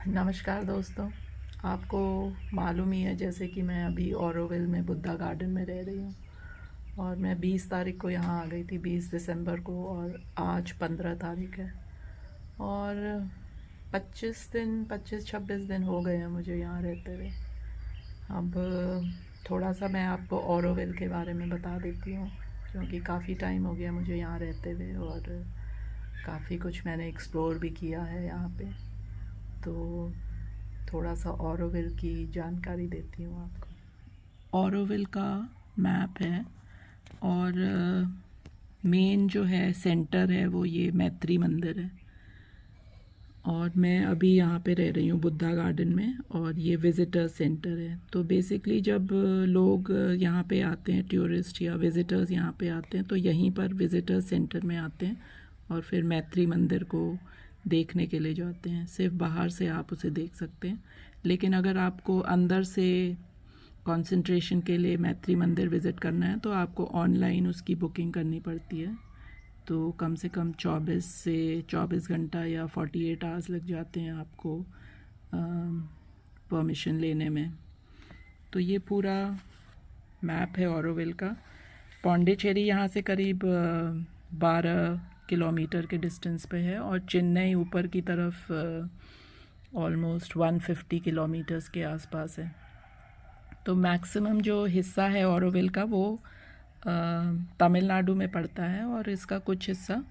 नमस्कार दोस्तों। आपको मालूम ही है जैसे कि मैं अभी ओरोविल में बुद्धा गार्डन में रह रही हूँ और मैं 20 तारीख को यहाँ आ गई थी, 20 दिसंबर को, और आज 15 तारीख है और 25-26 दिन हो गए हैं मुझे यहाँ रहते हुए। अब थोड़ा सा मैं आपको ओरोविल के बारे में बता देती हूँ क्योंकि काफ़ी टाइम हो गया मुझे यहाँ रहते हुए और काफ़ी कुछ मैंने एक्सप्लोर भी किया है यहाँ पे। तो थोड़ा सा ऑरोविल की जानकारी देती हूँ आपको। ऑरोविल का मैप है और मेन जो है सेंटर है वो ये मैत्री मंदिर है और मैं अभी यहाँ पे रह रही हूँ बुद्धा गार्डन में और ये विज़िटर सेंटर है। तो बेसिकली जब लोग यहाँ पे आते हैं, टूरिस्ट या विज़िटर्स यहाँ पे आते हैं, तो यहीं पर विज़िटर सेंटर में आते हैं और फिर मैत्री मंदिर को देखने के लिए जाते हैं। सिर्फ बाहर से आप उसे देख सकते हैं, लेकिन अगर आपको अंदर से कंसंट्रेशन के लिए मैत्री मंदिर विज़िट करना है तो आपको ऑनलाइन उसकी बुकिंग करनी पड़ती है। तो कम से कम 24 से 24 घंटा या 48 आवर्स लग जाते हैं आपको परमिशन लेने में। तो ये पूरा मैप है ऑरोविल का। पौंडीचेरी यहाँ से करीब 12 किलोमीटर के डिस्टेंस पे है और चेन्नई ऊपर की तरफ ऑलमोस्ट 150 किलोमीटर्स के आसपास है। तो मैक्सिमम जो हिस्सा है ऑरोविल का वो तमिलनाडु में पड़ता है और इसका कुछ हिस्सा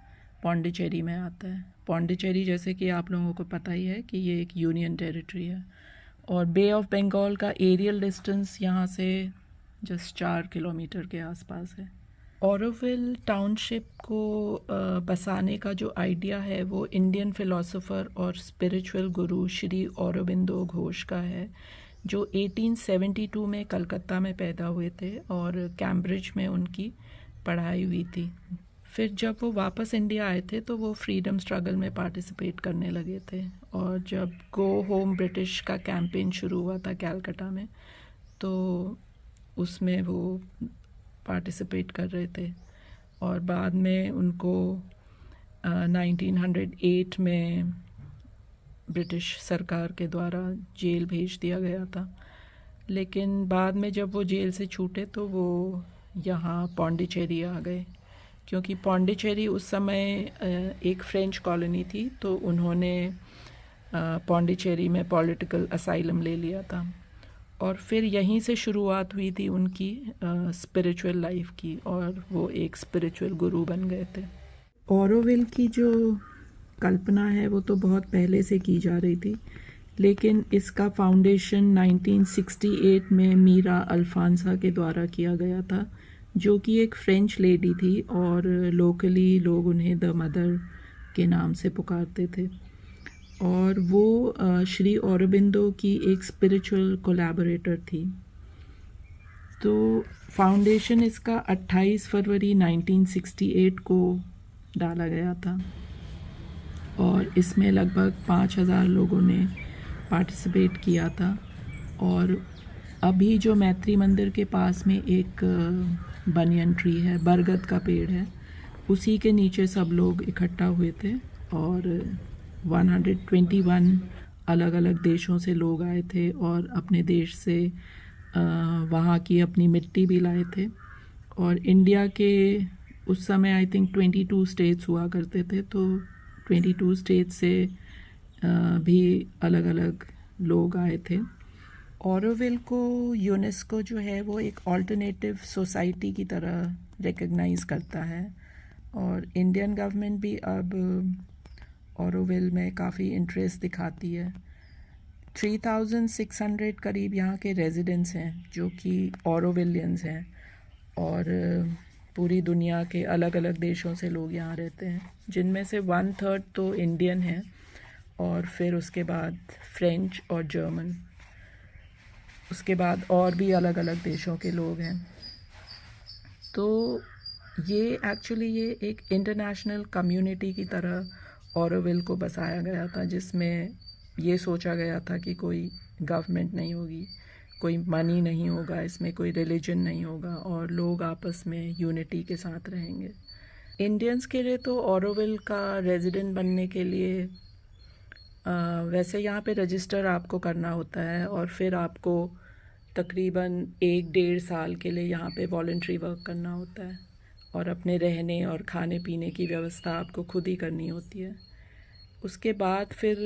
पौंडीचेरी में आता है। पौंडीचेरी जैसे कि आप लोगों को पता ही है कि ये एक यूनियन टेरिटरी है और बे ऑफ बंगाल का एरियल डिस्टेंस यहाँ से जस्ट 4 किलोमीटर के आसपास है। ऑरोविल टाउनशिप को बसाने का जो आइडिया है वो इंडियन फ़िलासफ़र और स्पिरिचुअल गुरु श्री औरोबिंदो घोष का है, जो 1872 में कलकत्ता में पैदा हुए थे और कैम्ब्रिज में उनकी पढ़ाई हुई थी। फिर जब वो वापस इंडिया आए थे तो वो फ्रीडम स्ट्रगल में पार्टिसिपेट करने लगे थे और जब गो होम ब्रिटिश का कैंपेन शुरू हुआ था कैलकाटा में तो उसमें वो पार्टिसिपेट कर रहे थे और बाद में उनको 1908 में ब्रिटिश सरकार के द्वारा जेल भेज दिया गया था। लेकिन बाद में जब वो जेल से छूटे तो वो यहाँ पौंडीचेरी आ गए, क्योंकि पौंडीचेरी उस समय एक फ्रेंच कॉलोनी थी, तो उन्होंने पौंडीचेरी में पॉलिटिकल असाइलम ले लिया था और फिर यहीं से शुरुआत हुई थी उनकी स्पिरिचुअल लाइफ की और वो एक स्पिरिचुअल गुरु बन गए थे। ऑरोविल की जो कल्पना है वो तो बहुत पहले से की जा रही थी, लेकिन इसका फाउंडेशन 1968 में मीरा अल्फांसा के द्वारा किया गया था, जो कि एक फ्रेंच लेडी थी और लोकली लोग उन्हें द मदर के नाम से पुकारते थे और वो श्री औरोबिंदो की एक स्पिरिचुअल कोलैबोरेटर थी। तो फाउंडेशन इसका 28 फरवरी 1968 को डाला गया था और इसमें लगभग 5000 लोगों ने पार्टिसिपेट किया था और अभी जो मैत्री मंदिर के पास में एक बनियन ट्री है, बरगद का पेड़ है, उसी के नीचे सब लोग इकट्ठा हुए थे और 121 अलग अलग देशों से लोग आए थे और अपने देश से वहाँ की अपनी मिट्टी भी लाए थे और इंडिया के उस समय आई थिंक 22 स्टेट्स हुआ करते थे, तो 22 स्टेट्स से भी अलग अलग लोग आए थे। ऑरोविल को यूनेस्को जो है वो एक ऑल्टरनेटिव सोसाइटी की तरह रिकग्नाइज़ करता है और इंडियन गवर्नमेंट भी अब ऑरोविल में काफ़ी इंटरेस्ट दिखाती है। 3600 करीब यहाँ के रेजिडेंट्स हैं जो कि ऑरोविलियंस हैं और पूरी दुनिया के अलग अलग देशों से लोग यहाँ रहते हैं, जिनमें से 1/3 तो इंडियन हैं और फिर उसके बाद फ्रेंच और जर्मन, उसके बाद और भी अलग अलग देशों के लोग हैं। तो ये एक्चुअली ये एक इंटरनेशनल कम्युनिटी की तरह ऑरोविल को बसाया गया था, जिसमें ये सोचा गया था कि कोई गवर्नमेंट नहीं होगी, कोई मनी नहीं होगा, इसमें कोई रिलीजन नहीं होगा और लोग आपस में यूनिटी के साथ रहेंगे। इंडियंस के लिए तो ऑरोविल का रेजिडेंट बनने के लिए वैसे यहाँ पे रजिस्टर आपको करना होता है और फिर आपको तकरीबन 1-1.5 साल के लिए यहाँ पे वॉलंटरी वर्क करना होता है और अपने रहने और खाने पीने की व्यवस्था आपको खुद ही करनी होती है। उसके बाद फिर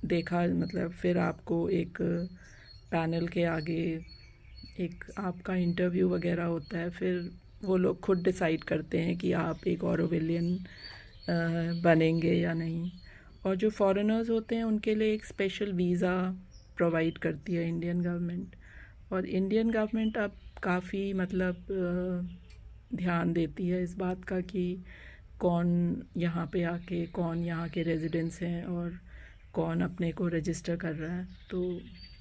देखा मतलब फिर आपको एक पैनल के आगे एक आपका इंटरव्यू वगैरह होता है। फिर वो लोग खुद डिसाइड करते हैं कि आप एक ऑरोविलियन बनेंगे या नहीं। और जो फॉरेनर्स होते हैं उनके लिए एक स्पेशल वीज़ा प्रोवाइड करती है इंडियन गवर्नमेंट। और इंडियन गवर्नमेंट अब काफ़ी मतलब ध्यान देती है इस बात का कि कौन यहाँ पे आके कौन यहाँ के रेजिडेंट्स हैं और कौन अपने को रजिस्टर कर रहा है। तो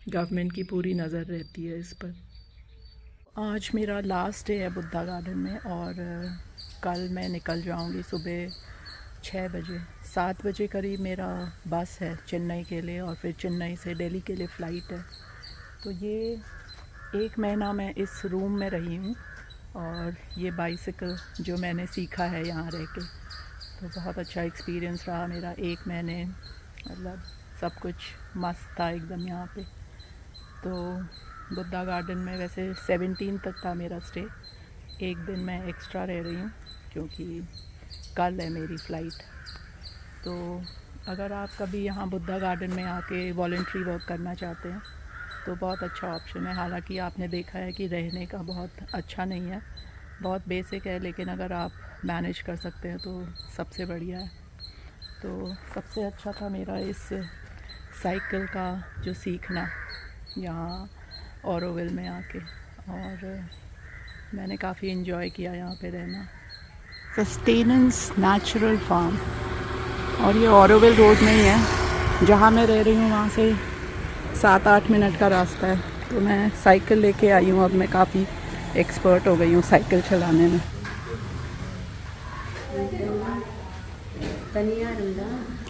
गवर्नमेंट की पूरी नज़र रहती है इस पर। आज मेरा लास्ट डे है बुद्धा गार्डन में और कल मैं निकल जाऊँगी सुबह 6 बजे। 7 बजे करीब मेरा बस है चेन्नई के लिए और फिर चेन्नई से दिल्ली के लिए फ़्लाइट है। तो ये 1 महीना मैं इस रूम में रही हूँ और ये बाइसिकल जो मैंने सीखा है यहाँ रह के, तो बहुत अच्छा एक्सपीरियंस रहा मेरा 1 महीने। मतलब सब कुछ मस्त था एकदम यहाँ पे। तो बुद्धा गार्डन में वैसे 17 तक था मेरा स्टे। 1 दिन मैं एक्स्ट्रा रह रही हूँ क्योंकि कल है मेरी फ़्लाइट। तो अगर आप कभी यहाँ बुद्धा गार्डन में आके वॉलंटरी वर्क करना चाहते हैं तो बहुत अच्छा ऑप्शन है। हालांकि आपने देखा है कि रहने का बहुत अच्छा नहीं है, बहुत बेसिक है, लेकिन अगर आप मैनेज कर सकते हैं तो सबसे बढ़िया है। तो सबसे अच्छा था मेरा इस साइकिल का जो सीखना यहाँ ऑरोविल में आके, और मैंने काफ़ी इन्जॉय किया यहाँ पे रहना। सस्टेनेंस नेचुरल फार्म, और ये ऑरोविल रोड में ही है। जहाँ मैं रह रही हूँ वहाँ से 7-8 मिनट का रास्ता है। तो मैं साइकिल लेके आई हूँ, अब मैं काफ़ी एक्सपर्ट हो गई हूँ साइकिल चलाने में।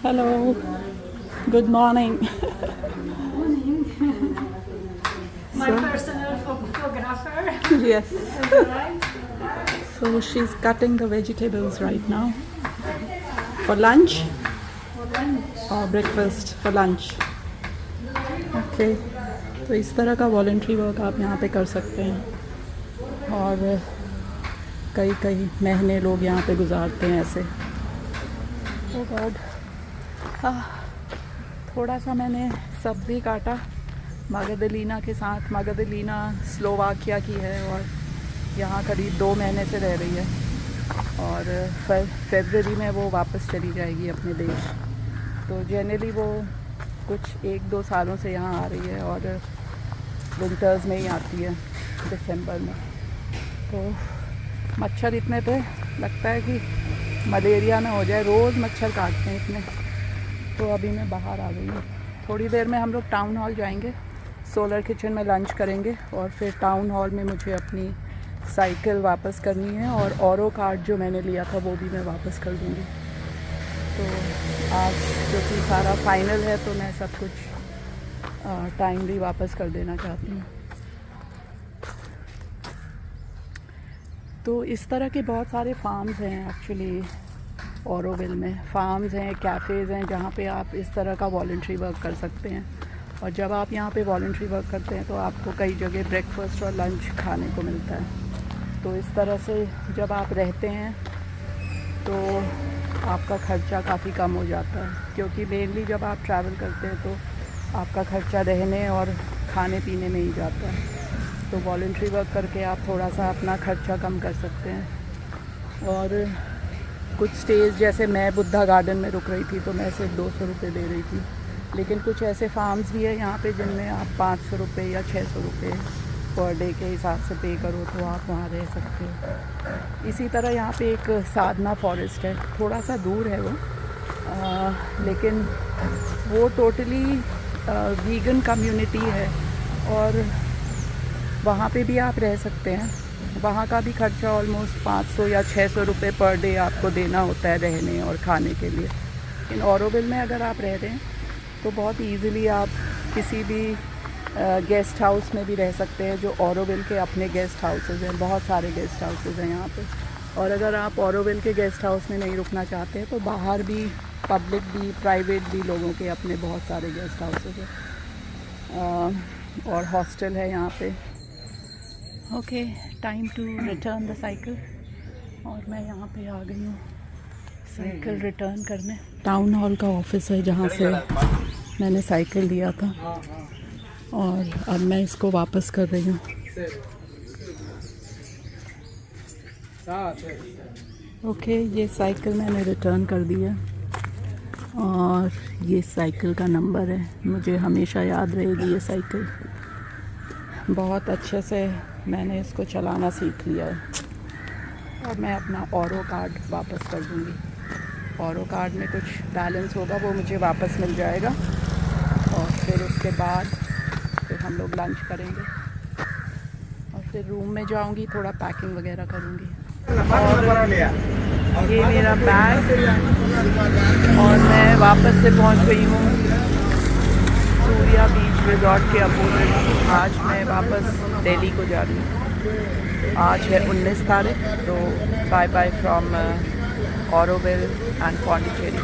Hello, good morning. My personal photographer. Yes. So she's cutting the vegetables right now. For lunch? Or breakfast? For lunch. Okay. तो इस तरह का वॉलंटरी वर्क आप यहाँ पे कर सकते हैं और कई कई महीने लोग यहाँ पे गुजारते हैं ऐसे। Oh God. थोड़ा सा मैंने सब्ज़ी काटा मागदलीना के साथ। मागदलीना स्लोवाकिया की है और यहाँ करीब 2 महीने से रह रही है और फरवरी में वो वापस चली जाएगी अपने देश। तो जनरली वो कुछ 1-2 सालों से यहाँ आ रही है और विंटर्स में ही आती है, दिसंबर में। तो मच्छर इतने थे, लगता है कि मलेरिया ना हो जाए, रोज़ मच्छर काटते हैं इतने। तो अभी मैं बाहर आ गई हूँ। थोड़ी देर में हम लोग टाउन हॉल जाएंगे, सोलर किचन में लंच करेंगे और फिर टाउन हॉल में मुझे अपनी साइकिल वापस करनी है और ऑरो कार्ड जो मैंने लिया था वो भी मैं वापस कर दूँगी। तो आज जो कि सारा फाइनल है तो मैं सब कुछ टाइमली वापस कर देना चाहती हूँ। तो इस तरह के बहुत सारे फार्म्स हैं एक्चुअली ऑरोविल में। फार्म्स हैं, कैफ़ेज़ हैं जहाँ पे आप इस तरह का वॉलंटरी वर्क कर सकते हैं। और जब आप यहाँ पे वॉलंटरी वर्क करते हैं तो आपको कई जगह ब्रेकफास्ट और लंच खाने को मिलता है। तो इस तरह से जब आप रहते हैं तो आपका ख़र्चा काफ़ी कम हो जाता है, क्योंकि मेनली जब आप ट्रैवल करते हैं तो आपका ख़र्चा रहने और खाने पीने में ही जाता है। तो वॉलंटरी वर्क करके आप थोड़ा सा अपना ख़र्चा कम कर सकते हैं। और कुछ स्टेज जैसे मैं बुद्धा गार्डन में रुक रही थी तो मैं सिर्फ 200 रुपये दे रही थी, लेकिन कुछ ऐसे फार्म्स भी है यहाँ पे जिनमें आप 500 रुपये या 600 रुपये पर डे के हिसाब से पे करो तो आप वहाँ रह सकते हो। इसी तरह यहाँ पे एक साधना फॉरेस्ट है, थोड़ा सा दूर है वो, लेकिन वो टोटली वीगन कम्युनिटी है और वहाँ पे भी आप रह सकते हैं। वहाँ का भी खर्चा ऑलमोस्ट 500 या 600 रुपये पर डे आपको देना होता है रहने और खाने के लिए। लेकिन ऑरोविल में अगर आप रह रहे हैं तो बहुत इजीली आप किसी भी गेस्ट हाउस में भी रह सकते हैं, जो ऑरोविल के अपने गेस्ट हाउसेज हैं। बहुत सारे गेस्ट हाउसेज हैं यहाँ पे। और अगर आप ऑरोविल के गेस्ट हाउस में नहीं रुकना चाहते हैं तो बाहर भी पब्लिक भी प्राइवेट भी लोगों के अपने बहुत सारे गेस्ट हाउसेस हैं और हॉस्टल है यहाँ पे। Okay, time to return the cycle. और मैं यहाँ पे आ गई हूँ साइकिल रिटर्न करने। टाउन हॉल का ऑफिस है जहाँ से मैंने साइकिल लिया था और अब मैं इसको वापस कर रही हूँ। ओके, ये साइकिल मैंने रिटर्न कर दी है और ये साइकिल का नंबर है, मुझे हमेशा याद रहेगी ये साइकिल। बहुत अच्छे से मैंने इसको चलाना सीख लिया है और मैं अपना ऑरो कार्ड वापस कर दूँगी। ऑरो कार्ड में कुछ बैलेंस होगा वो मुझे वापस मिल जाएगा और फिर उसके बाद फिर हम लोग लंच करेंगे और फिर रूम में जाऊँगी, थोड़ा पैकिंग वगैरह करूँगी। और ये मेरा बैग और मैं वापस से पहुँच गई हूँ सूर्या बीच रिजॉर्ट के अपोजिट। आज मैं वापस दिल्ली को जा रही हूँ। आज है 19 तारीख, तो bye bye from Auroville and Pondicherry.